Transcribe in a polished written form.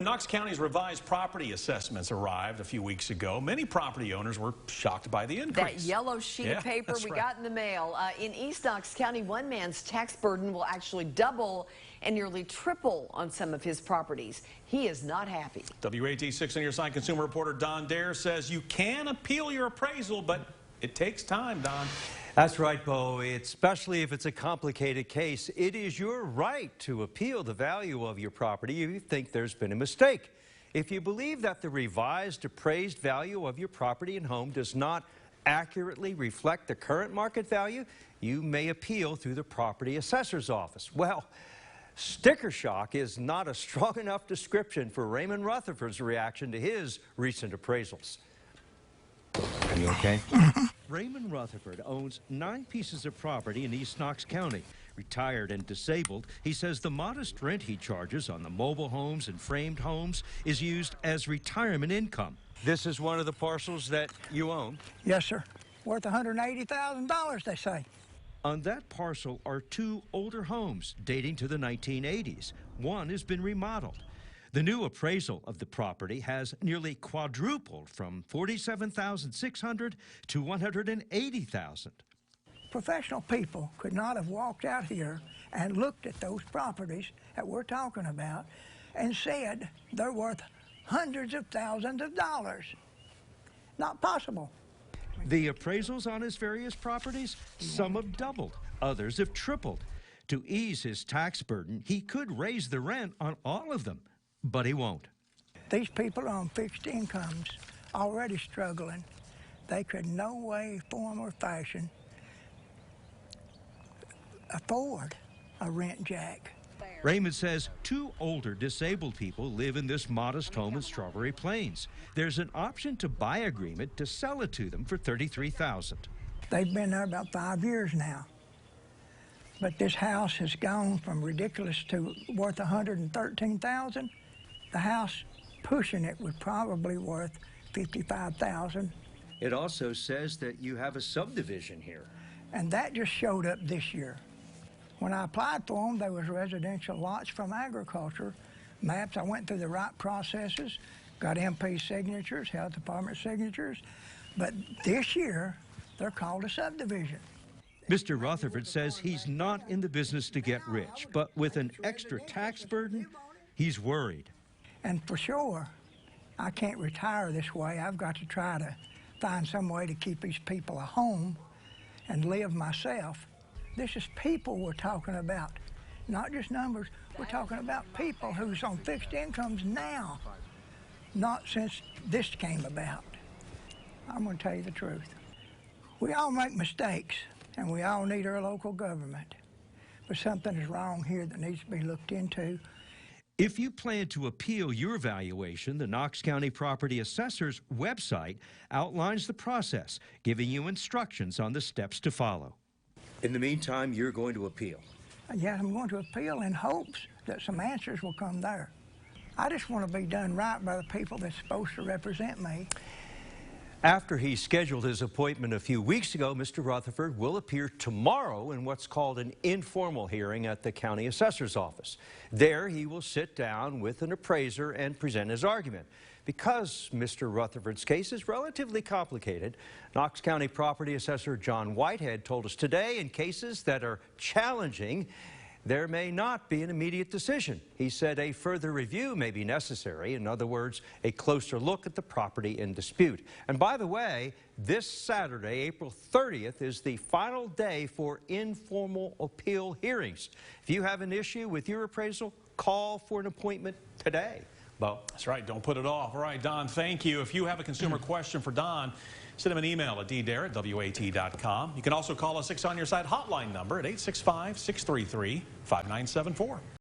Knox County's revised property assessments arrived a few weeks ago. Many property owners were shocked by the increase. That yellow sheet of paper we got in the mail. In East Knox County, one man's tax burden will actually double and nearly triple on some of his properties. He is not happy. WAT 6 on your side consumer reporter Don Dare says you can appeal your appraisal, but it takes time, Don. That's right, Bo. Especially if it's a complicated case, it is your right to appeal the value of your property if you think there's been a mistake. If you believe that the revised appraised value of your property and home does not accurately reflect the current market value, you may appeal through the property assessor's office. Well, sticker shock is not a strong enough description for Raymond Rutherford's reaction to his recent appraisals. Are you okay? Raymond Rutherford owns 9 pieces of property in East Knox County. Retired and disabled, he says the modest rent he charges on the mobile homes and framed homes is used as retirement income. This is one of the parcels that you own? Yes, sir. Worth $180,000, they say. On that parcel are 2 older homes dating to the 1980s. One has been remodeled. The new appraisal of the property has nearly quadrupled from $47,600 to $180,000. Professional people could not have walked out here and looked at those properties that we're talking about and said they're worth hundreds of thousands of dollars. Not possible. The appraisals on his various properties, some have doubled, others have tripled. To ease his tax burden, he could raise the rent on all of them. But he won't. These people on fixed incomes already struggling. They could no way, form, or fashion afford a rent jack. Raymond says 2 older disabled people live in this modest home in Strawberry Plains. There's an option to buy agreement to sell it to them for $33,000. They've been there about 5 years now. But this house has gone from ridiculous to worth $113,000. The house pushing it would probably worth $55,000. It also says that you have a subdivision here. And that just showed up this year. When I applied for them, there was residential lots from agriculture, maps. I went through the right processes, got MP signatures, health department signatures. But this year, they're called a subdivision. Mr. Rutherford says he's not in the business to get rich, but with an extra tax burden, he's worried. And for sure, I can't retire this way. I've got to try to find some way to keep these people a home and live myself. This is people we're talking about, not just numbers. We're talking about people who's on fixed incomes now, not since this came about. I'm going to tell you the truth. We all make mistakes, and we all need our local government. But something is wrong here that needs to be looked into. If you plan to appeal your valuation, the Knox County Property Assessor's website outlines the process, giving you instructions on the steps to follow. In the meantime, you're going to appeal. Yeah, I'm going to appeal in hopes that some answers will come there. I just want to be done right by the people that's supposed to represent me. After he scheduled his appointment a few weeks ago, Mr. Rutherford will appear tomorrow in what's called an informal hearing at the county assessor's office. There, he will sit down with an appraiser and present his argument. Because Mr. Rutherford's case is relatively complicated, Knox County Property Assessor John Whitehead told us today in cases that are challenging, there may not be an immediate decision. He said a further review may be necessary. In other words, a closer look at the property in dispute. And by the way, this Saturday, April 30th, is the final day for informal appeal hearings. If you have an issue with your appraisal, call for an appointment today. Bo? That's right. Don't put it off. All right, Don, thank you. If you have a consumer question for Don, send him an email at ddare@wat.com. You can also call a 6 on your side hotline number at 865-633-5974.